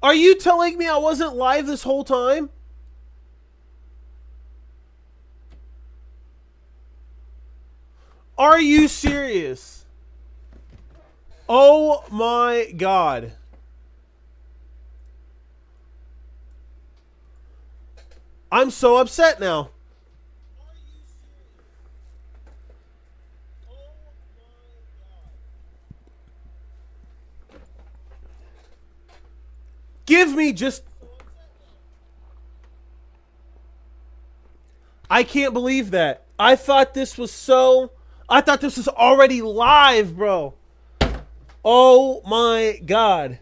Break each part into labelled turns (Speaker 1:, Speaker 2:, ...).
Speaker 1: Are you telling me I wasn't live this whole time? Are you serious? Oh my god. I'm so upset now. Give me just... I can't believe that. I thought this was so... I thought this was already live, bro. Oh my god.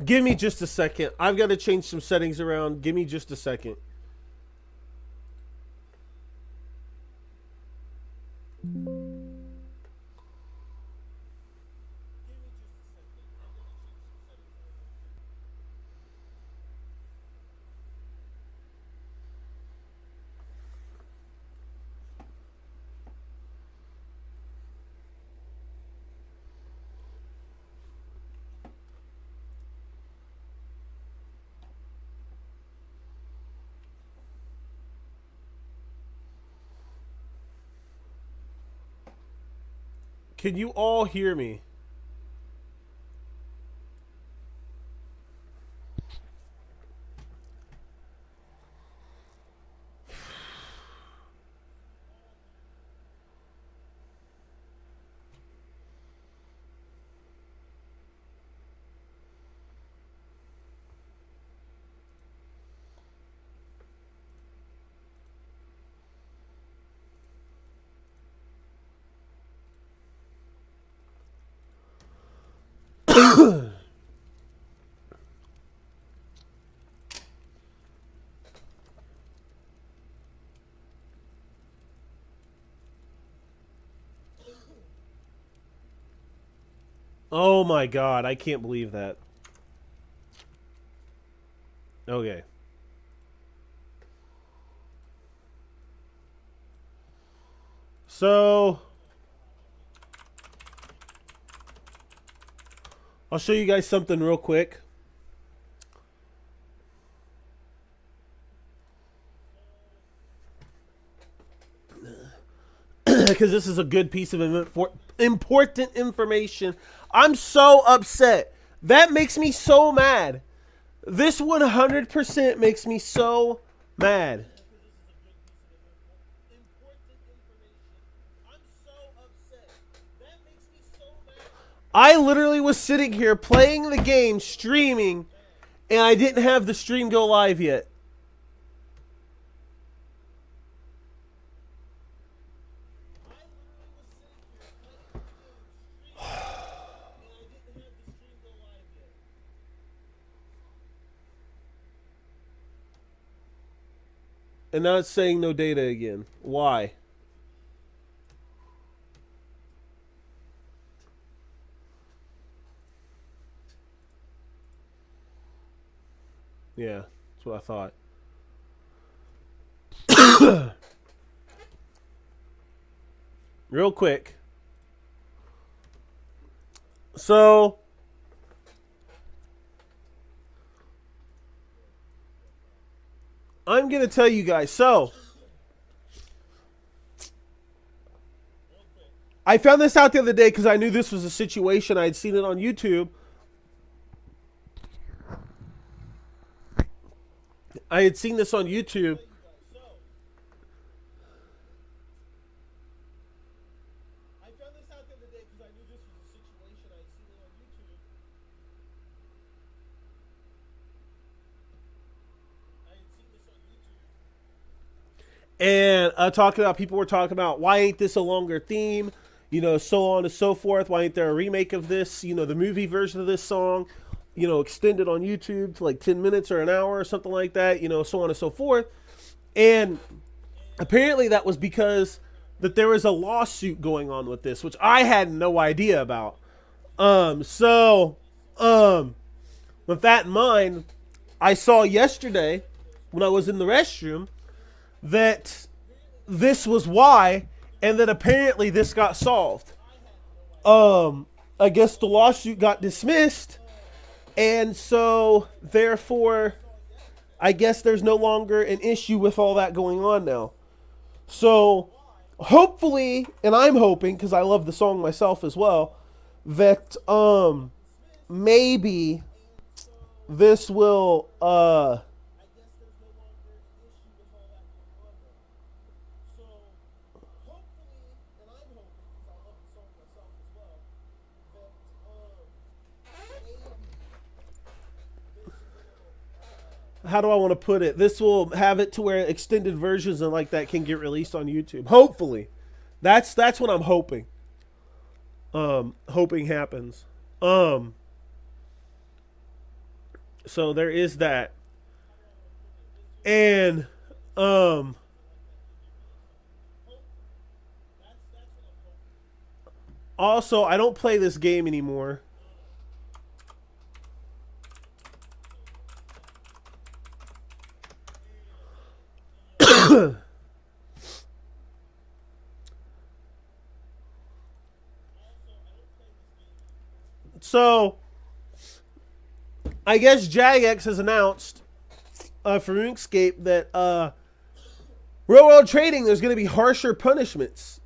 Speaker 1: Give me just a second. I've got to change some settings around. Give me just a second. Can you all hear me? Oh my god, I can't believe that. Okay. So... I'll show you guys something real quick. Because this is a good piece of important information. I'm so upset. That makes me so mad. This 100% makes me so mad. I literally was sitting here playing the game, streaming, and I didn't have the stream go live yet. And now it's saying no data again. Why? Yeah, that's what I thought. Real quick. So... I'm going to tell you guys. So, I found this out the other day because I knew this was a situation. I had seen it on YouTube. I had seen this on YouTube. And people were talking about why ain't this a longer theme, so on and so forth. Why ain't there a remake of this, the movie version of this song, extended on YouTube to like 10 minutes or an hour or something like that, so on and so forth. And apparently that was because that there was a lawsuit going on with this, which I had no idea about. So, um, with that in mind, I saw yesterday when I was in the restroom that this was why, and that apparently this got solved. I guess the lawsuit got dismissed, and so therefore, I guess there's no longer an issue with all that going on now. So, hopefully, and I'm hoping because I love the song myself as well, that maybe this will how do I want to put it? This will have it to where extended versions and like that can get released on YouTube. Hopefully, that's what I'm hoping. Hoping happens. Um, so there is that, and um, also I don't play this game anymore. So I guess Jagex has announced for Inkscape that real world trading there's going to be harsher punishments.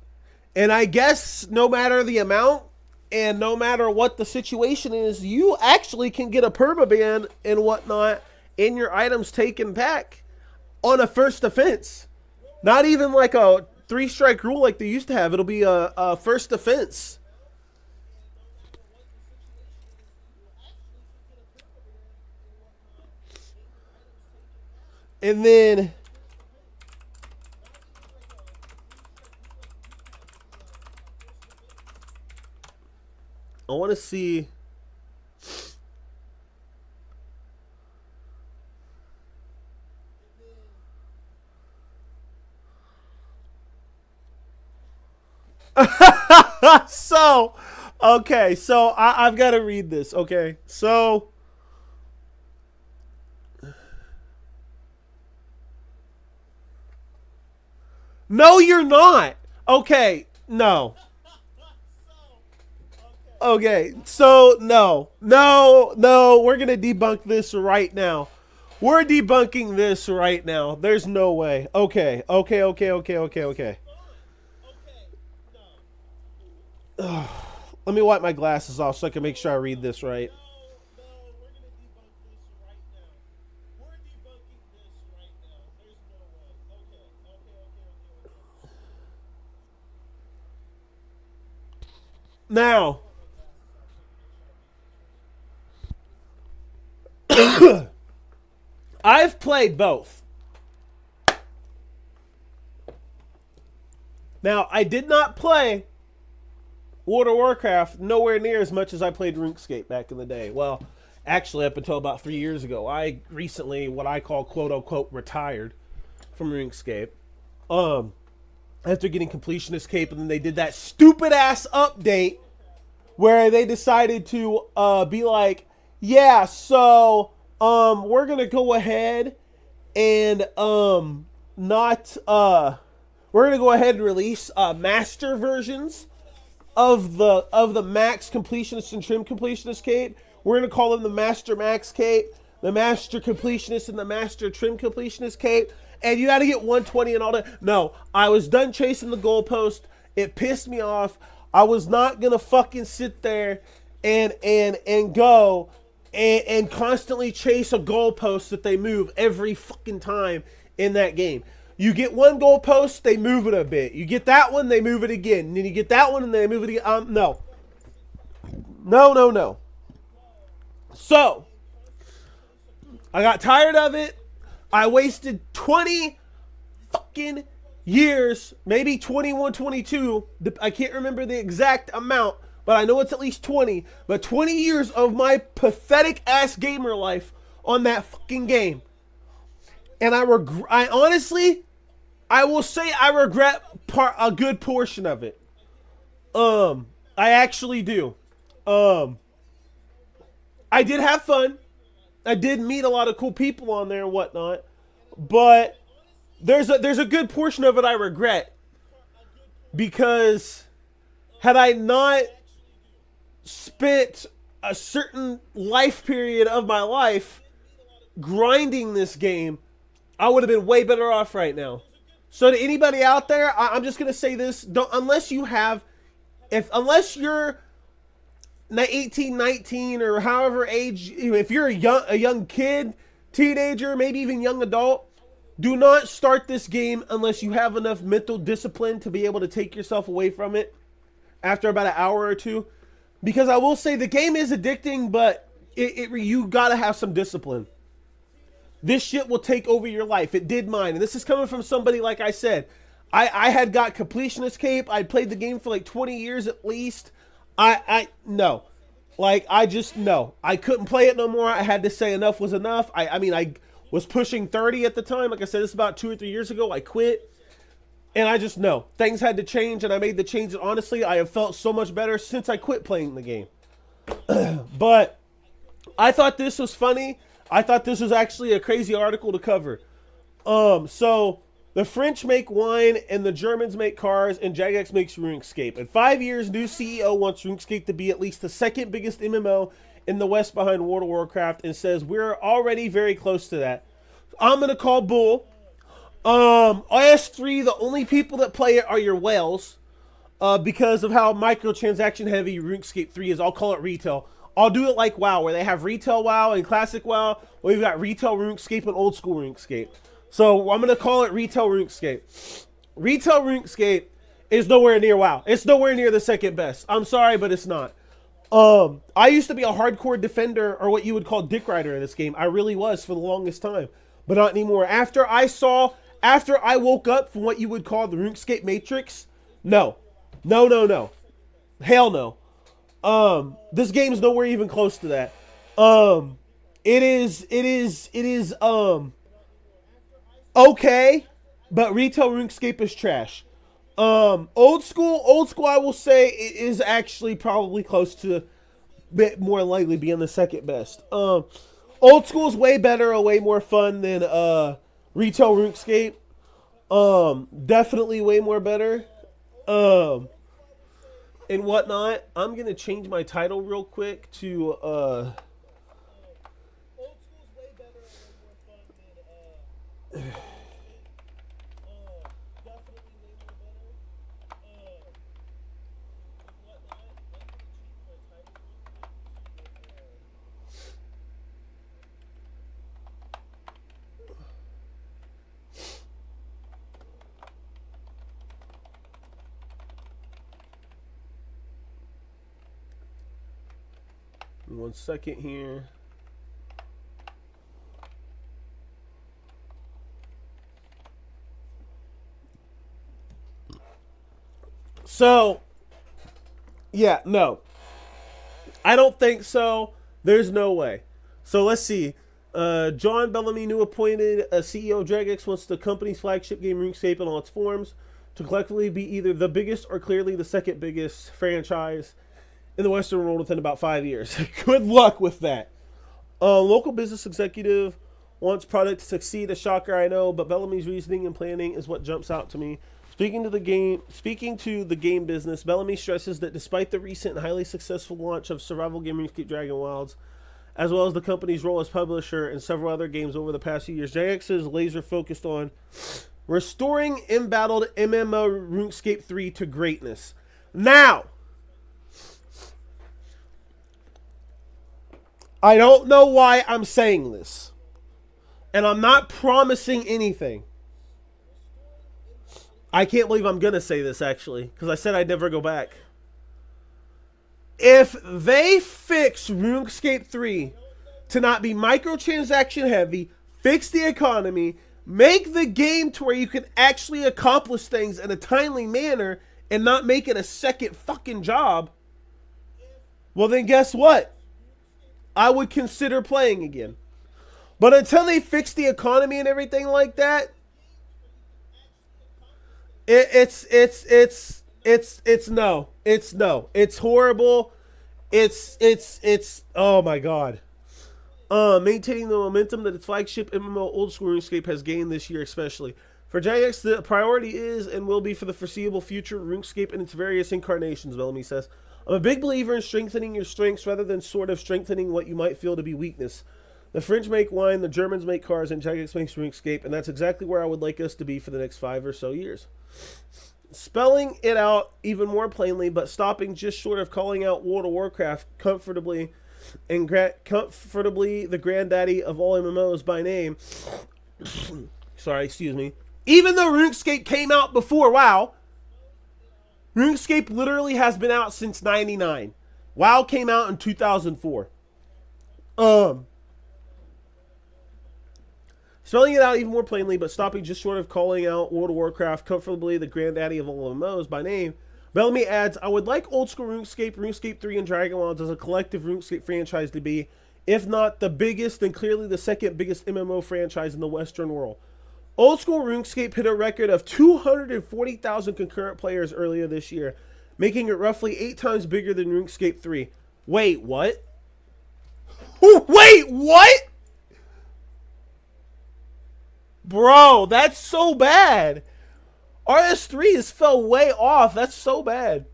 Speaker 1: And I guess no matter the amount and no matter what the situation is, you actually can get a permaban and whatnot and your items taken back on a first offense. Not even like a three strike rule like they used to have. It'll be a first offense. And then I want to see. So, okay, so I've got to read this. Okay, so no, you're not. Okay, no. Okay, so no, we're gonna debunk this right now. We're debunking this right now. There's no way. Okay. Let me wipe my glasses off so I can make sure I read this right. Now, I've played both. Now, I did not play World of Warcraft nowhere near as much as I played RuneScape back in the day. Well, actually, up until about 3 years ago, I recently, what I call quote unquote, retired from RuneScape. Um, After getting completionist cape, and then they did that stupid ass update where they decided to be like, yeah, so we're gonna go ahead and not we're gonna go ahead and release master versions of the max completionist and trim completionist cape. We're gonna call them the master max cape, the master completionist, and the master trim completionist cape. And you got to get 120 and all that. No, I was done chasing the goalpost. It pissed me off. I was not gonna fucking sit there and go and constantly chase a goalpost that they move every fucking time in that game. You get one goalpost, they move it a bit. You get that one, they move it again. And then you get that one, and they move it again. No. So, I got tired of it. I wasted 20 fucking years, maybe 21, 22. I can't remember the exact amount, but I know it's at least 20. But 20 years of my pathetic ass gamer life on that fucking game. And I honestly, I will say I regret a good portion of it. I actually do. Um, I did have fun. I did meet a lot of cool people on there and whatnot, but there's a good portion of it I regret because had I not spent a certain life period of my life grinding this game, I would have been way better off right now. So to anybody out there, I'm just gonna say this: don't unless you have, if unless you're 18, 19, or however age, if you're a young kid, teenager, maybe even young adult, do not start this game unless you have enough mental discipline to be able to take yourself away from it after about an hour or two. Because I will say the game is addicting, but you gotta have some discipline. This shit will take over your life. It did mine. And this is coming from somebody, like I said, I had got completionist cape. I'd played the game for like 20 years at least. No. Like, I just, no. I couldn't play it no more. I had to say enough was enough. I mean, I was pushing 30 at the time. Like I said, this is about 2 or 3 years ago. I quit. And I just know things had to change, and I made the change. And honestly, I have felt so much better since I quit playing the game. But I thought this was funny. I thought this was actually a crazy article to cover. So the French make wine, and the Germans make cars, and Jagex makes RuneScape. In 5 years, new CEO wants RuneScape to be at least the second biggest MMO in the West behind World of Warcraft, and says we're already very close to that. I'm gonna call bull. IS3, the only people that play it are your whales, because of how microtransaction heavy RuneScape 3 is. I'll call it retail. I'll do it like WoW, where they have retail WoW and classic WoW. We've got retail RuneScape and old school RuneScape. So I'm gonna call it retail RuneScape. Retail RuneScape is nowhere near WoW. It's nowhere near the second best. I'm sorry, but it's not. I used to be a hardcore defender, or what you would call dick rider in this game. I really was for the longest time, but not anymore. After I woke up from what you would call the RuneScape Matrix, no. Hell no. This game's nowhere even close to that. It is, okay, but retail RuneScape is trash. Old school, I will say, is actually probably close to, bit more likely being the second best. Old school is way better, way more fun than, retail RuneScape. Definitely way more better. And whatnot. I'm gonna change my title real quick to one second here. So, yeah, no. I don't think so. There's no way. So let's see. John Bellamy, new appointed CEO of Jagex, wants the company's flagship game RuneScape in all its forms to collectively be either the biggest or clearly the second biggest franchise in the Western world within about 5 years. Good luck with that. Local business executive wants product to succeed. A shocker, I know, but Bellamy's reasoning and planning is what jumps out to me. Speaking to the game business, Bellamy stresses that despite the recent and highly successful launch of survival game RuneScape Dragon Wilds, as well as the company's role as publisher and several other games over the past few years, Jagex is laser focused on restoring embattled MMO RuneScape 3 to greatness. Now, I don't know why I'm saying this, and I'm not promising anything. I can't believe I'm going to say this, actually, because I said I'd never go back. If they fix RuneScape 3 to not be microtransaction heavy, fix the economy, make the game to where you can actually accomplish things in a timely manner and not make it a second fucking job, well then guess what? I would consider playing again. But until they fix the economy and everything like that, it's no. It's horrible. It's oh my god. Maintaining the momentum that its flagship MMO Old School RuneScape has gained this year, especially. For Jagex, the priority is and will be for the foreseeable future RuneScape in its various incarnations, Bellamy says. I'm a big believer in strengthening your strengths rather than sort of strengthening what you might feel to be weakness. The French make wine, the Germans make cars, and Jagex makes RuneScape, and that's exactly where I would like us to be for the next 5 or so years. Spelling it out even more plainly, but stopping just short of calling out World of Warcraft comfortably comfortably the granddaddy of all MMOs by name. Sorry, excuse me. Even though RuneScape came out before WoW, RuneScape literally has been out since '99. WoW came out in 2004. Spelling it out even more plainly, but stopping just short of calling out World of Warcraft comfortably the granddaddy of all MMOs by name, Bellamy adds, I would like old school RuneScape, RuneScape 3, and Dragon Wilds as a collective RuneScape franchise to be, if not the biggest, then clearly the second biggest MMO franchise in the Western world. Old school RuneScape hit a record of 240,000 concurrent players earlier this year, making it roughly 8 times bigger than RuneScape 3. Wait, what? Wait, what? Bro, that's so bad. RS3 has fell way off. That's so bad.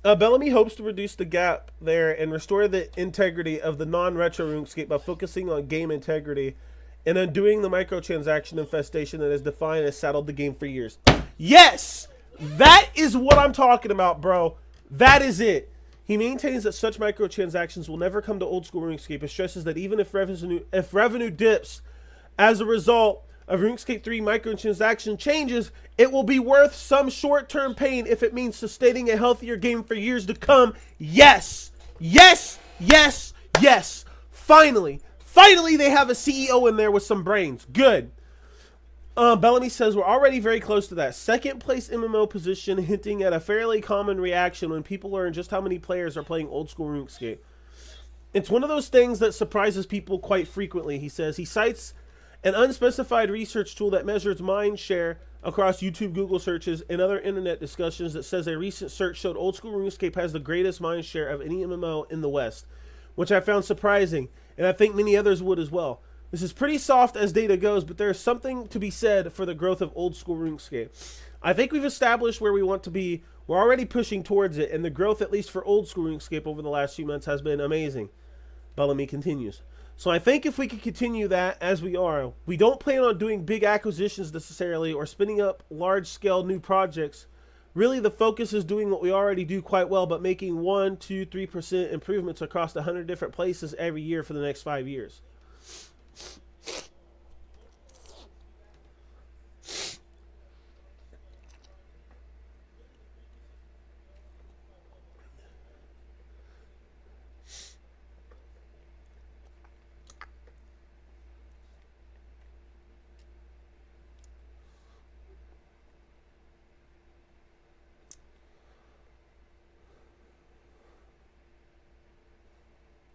Speaker 1: Bellamy hopes to reduce the gap there and restore the integrity of the non-retro RuneScape by focusing on game integrity and undoing the microtransaction infestation that has defined and saddled the game for years. Yes! That is what I'm talking about, bro. That is it. He maintains that such microtransactions will never come to old school RuneScape and stresses that even if revenue dips as a result of RuneScape 3 microtransaction changes, it will be worth some short-term pain if it means sustaining a healthier game for years to come. Yes! Yes! Yes! Yes! Finally! Finally they have a CEO in there with some brains. Good. Bellamy says we're already very close to that second place MMO position, hinting at a fairly common reaction when people learn just how many players are playing old school RuneScape. It's one of those things that surprises people quite frequently, he says. He cites an unspecified research tool that measures mind share across YouTube, Google searches, and other internet discussions that says a recent search showed old school RuneScape has the greatest mind share of any MMO in the West, which I found surprising, and I think many others would as well. This is pretty soft as data goes, but there is something to be said for the growth of old school RuneScape. I think we've established where we want to be. We're already pushing towards it, and the growth, at least for old school RuneScape over the last few months, has been amazing. Bellamy continues. So I think if we can continue that as we are, we don't plan on doing big acquisitions necessarily or spinning up large-scale new projects. Really, the focus is doing what we already do quite well, but making 1, 2, 3% improvements across 100 different places every year for the next 5 years.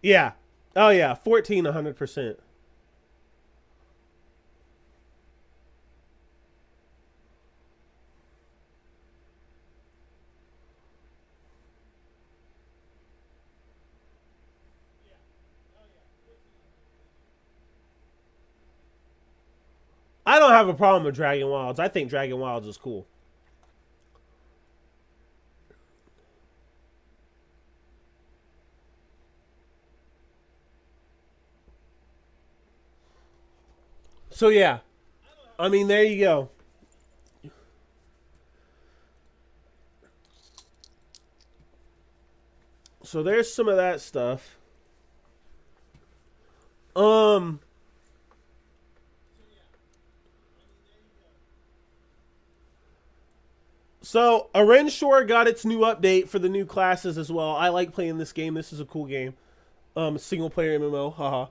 Speaker 1: Yeah. Oh, yeah. 14, 100%. I don't have a problem with Dragon Wilds. I think Dragon Wilds is cool. So, yeah. I mean, there you go. So, there's some of that stuff. Um, So, Arenshore got its new update for the new classes as well. I like playing this game. This is a cool game. Single player MMO. Haha.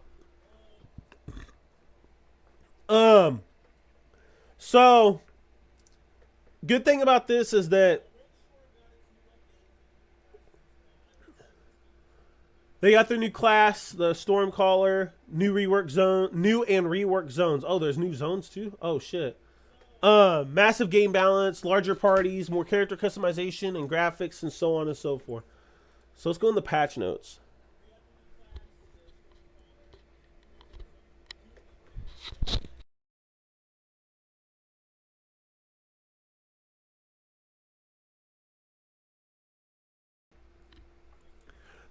Speaker 1: Um, so, good thing about this is that they got their new class, the Stormcaller, new and reworked zones. Oh, there's new zones too? Oh, shit. Massive game balance, larger parties, more character customization and graphics, and so on and so forth. So let's go in the patch notes.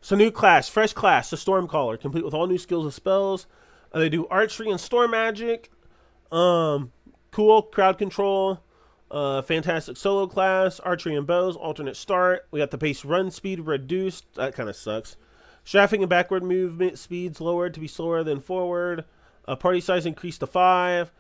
Speaker 1: So new class, fresh class, the Stormcaller, complete with all new skills and spells. They do archery and storm magic. Cool crowd control. Fantastic solo class, archery and bows, alternate start. We got the base run speed reduced. That kind of sucks. Strafing and backward movement speeds lowered to be slower than forward. Party size increased to 5.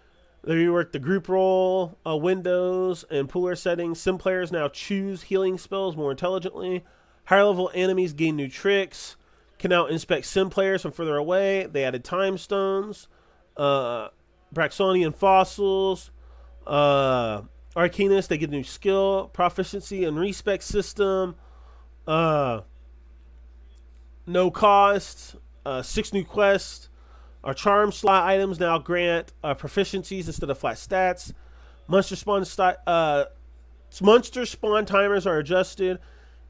Speaker 1: They reworked the group role, windows, and pooler settings. Sim players now choose healing spells more intelligently. Higher level enemies gain new tricks. Can now inspect sim players from further away. They added time stones, Braxonian fossils, Arcanist. They get a new skill, proficiency, and respec system. No cost. 6 new quests. Our charm slot items now grant proficiencies instead of flat stats. Monster spawn timers are adjusted.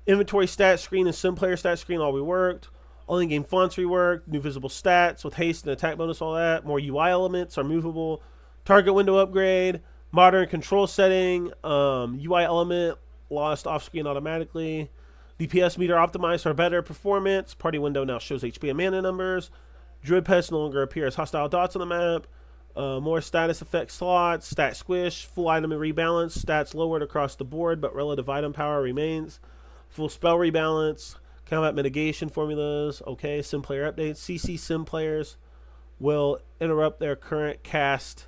Speaker 1: Inventory stat screen and sim player stat screen all reworked. All in-game fonts reworked. New visible stats with haste and attack bonus, all that. More UI elements are movable. Target window upgrade. Modern control setting. UI element lost off screen automatically. DPS meter optimized for better performance. Party window now shows HP and mana numbers. Druid Pest no longer appear as hostile dots on the map. More status effect slots. Stat squish. Full item and rebalance. Stats lowered across the board, but relative item power remains. Full spell rebalance. Combat mitigation formulas. Okay. Sim player updates. CC sim players will interrupt their current cast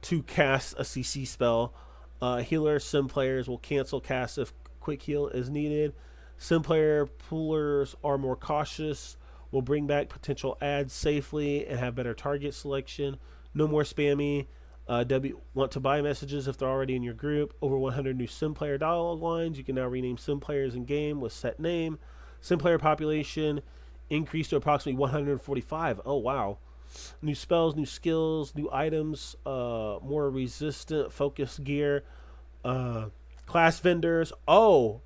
Speaker 1: to cast a CC spell. Healer sim players will cancel cast if quick heal is needed. Sim player poolers are more cautious. Will bring back potential ads safely and have better target selection. No more spammy want to buy messages if they're already in your group. Over 100 new sim player dialogue lines. You can now rename sim players in game with set name. Sim player population increased to approximately 145. Oh wow. New spells, new skills, new items, more resistant focus gear, class vendors. Oh,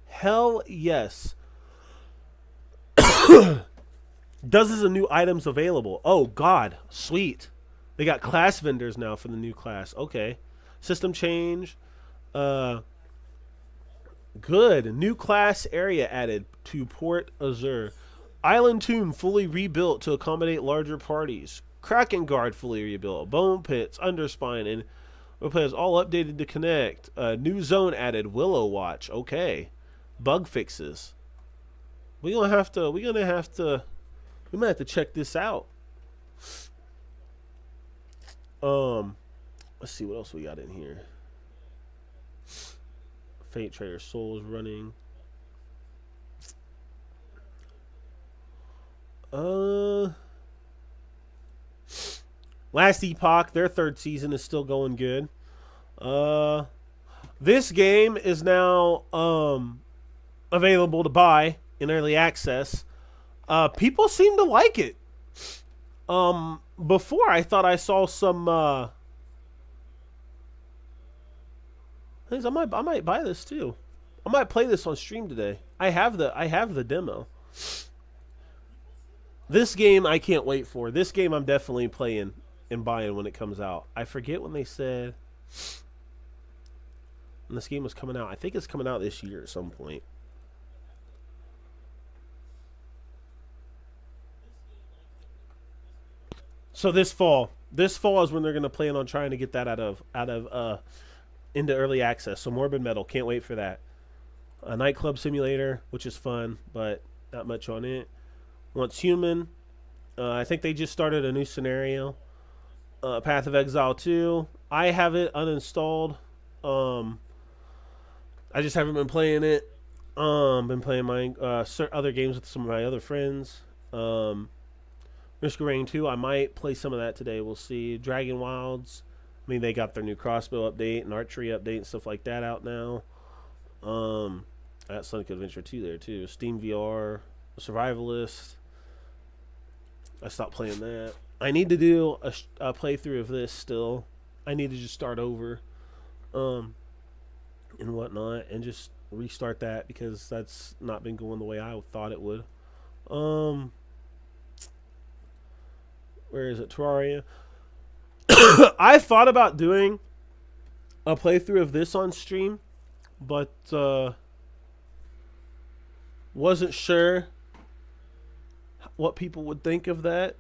Speaker 1: hell yes. Dozens of new items available. Oh god, sweet. They got class vendors now for the new class. Okay. System change. Good. New class area added to Port Azure. Island Tomb fully rebuilt to accommodate larger parties. Kraken Guard fully rebuilt. Bone Pits, Underspine, and players all updated to connect. New zone added. Willow Watch. Okay. Bug fixes. We might have to check this out. Let's see what else we got in here. Fate Trader Souls running. Last Epoch, their 3rd season is still going good. This game is now available to buy in early access. People seem to like it. Before I thought I saw some things. I might buy this too. I might play this on stream today. I have the demo. This game I can't wait for. This game I'm definitely playing and buying when it comes out. I forget when they said when this game was coming out. I think it's coming out this year at some point. So this fall is when they're gonna plan on trying to get that out of into early access. So Morbid Metal, can't wait for that. A nightclub simulator, which is fun, but not much on it. Once Human, I think they just started a new scenario. Path of Exile 2. I have it uninstalled. I just haven't been playing it. Been playing my other games with some of my other friends. Risk of Rain 2, I might play some of that today. We'll see. Dragon Wilds. I mean, they got their new crossbow update and archery update and stuff like that out now. I got Sonic Adventure 2 there too. Steam VR, Survivalist. I stopped playing that. I need to do a playthrough of this still. I need to just start over, and whatnot, and just restart that because that's not been going the way I thought it would. Um, where is it? Terraria. I thought about doing a playthrough of this on stream, but wasn't sure what people would think of that.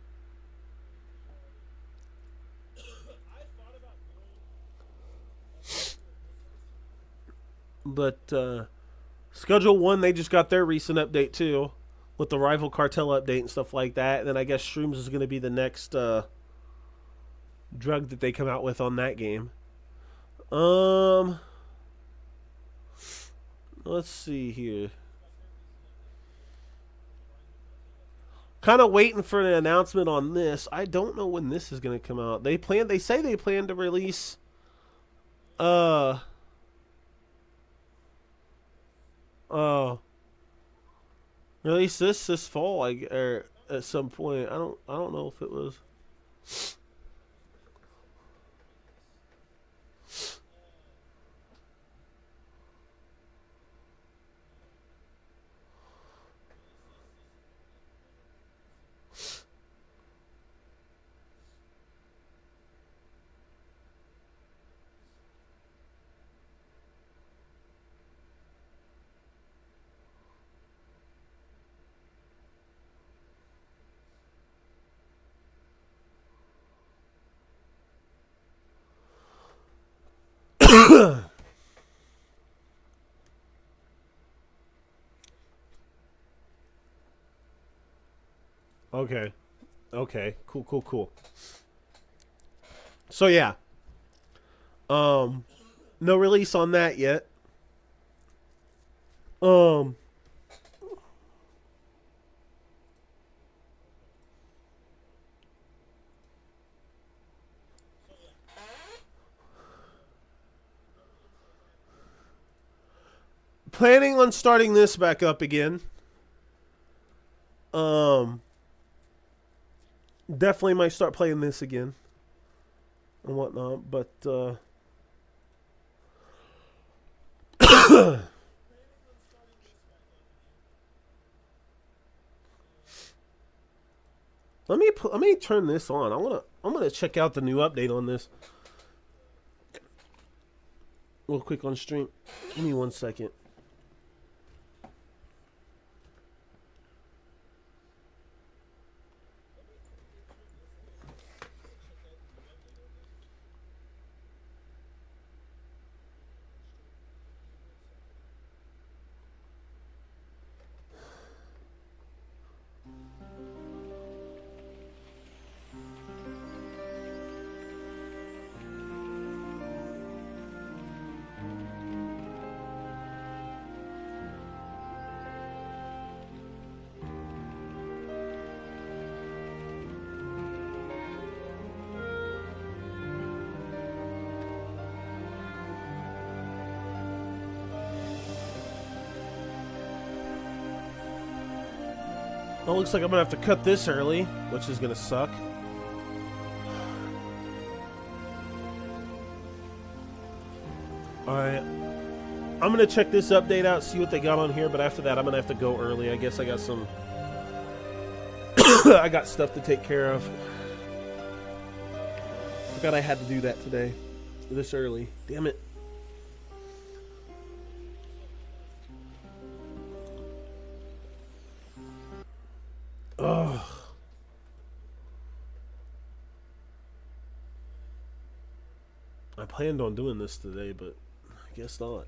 Speaker 1: But Schedule 1, they just got their recent update too, with the Rival Cartel update and stuff like that. And then I guess Shrooms is going to be the next drug that they come out with on that game. Let's see here. Kind of waiting for an announcement on this. I don't know when this is going to come out. They say they plan to release uh release this fall, or at some point. I don't know if it was. Okay. Okay. Cool. So yeah. No release on that yet. Um Planning on starting this back up again. Definitely might start playing this again and whatnot, but let me turn this on. I'm gonna check out the new update on this real quick on stream. Give me 1 second. Well, looks like I'm gonna have to cut this early, which is gonna suck. Alright. I'm gonna check this update out, see what they got on here, but after that I'm gonna have to go early. I guess I got some I got stuff to take care of. Forgot I had to do that today. This early. Damn it. Ugh. I planned on doing this today, but I guess not.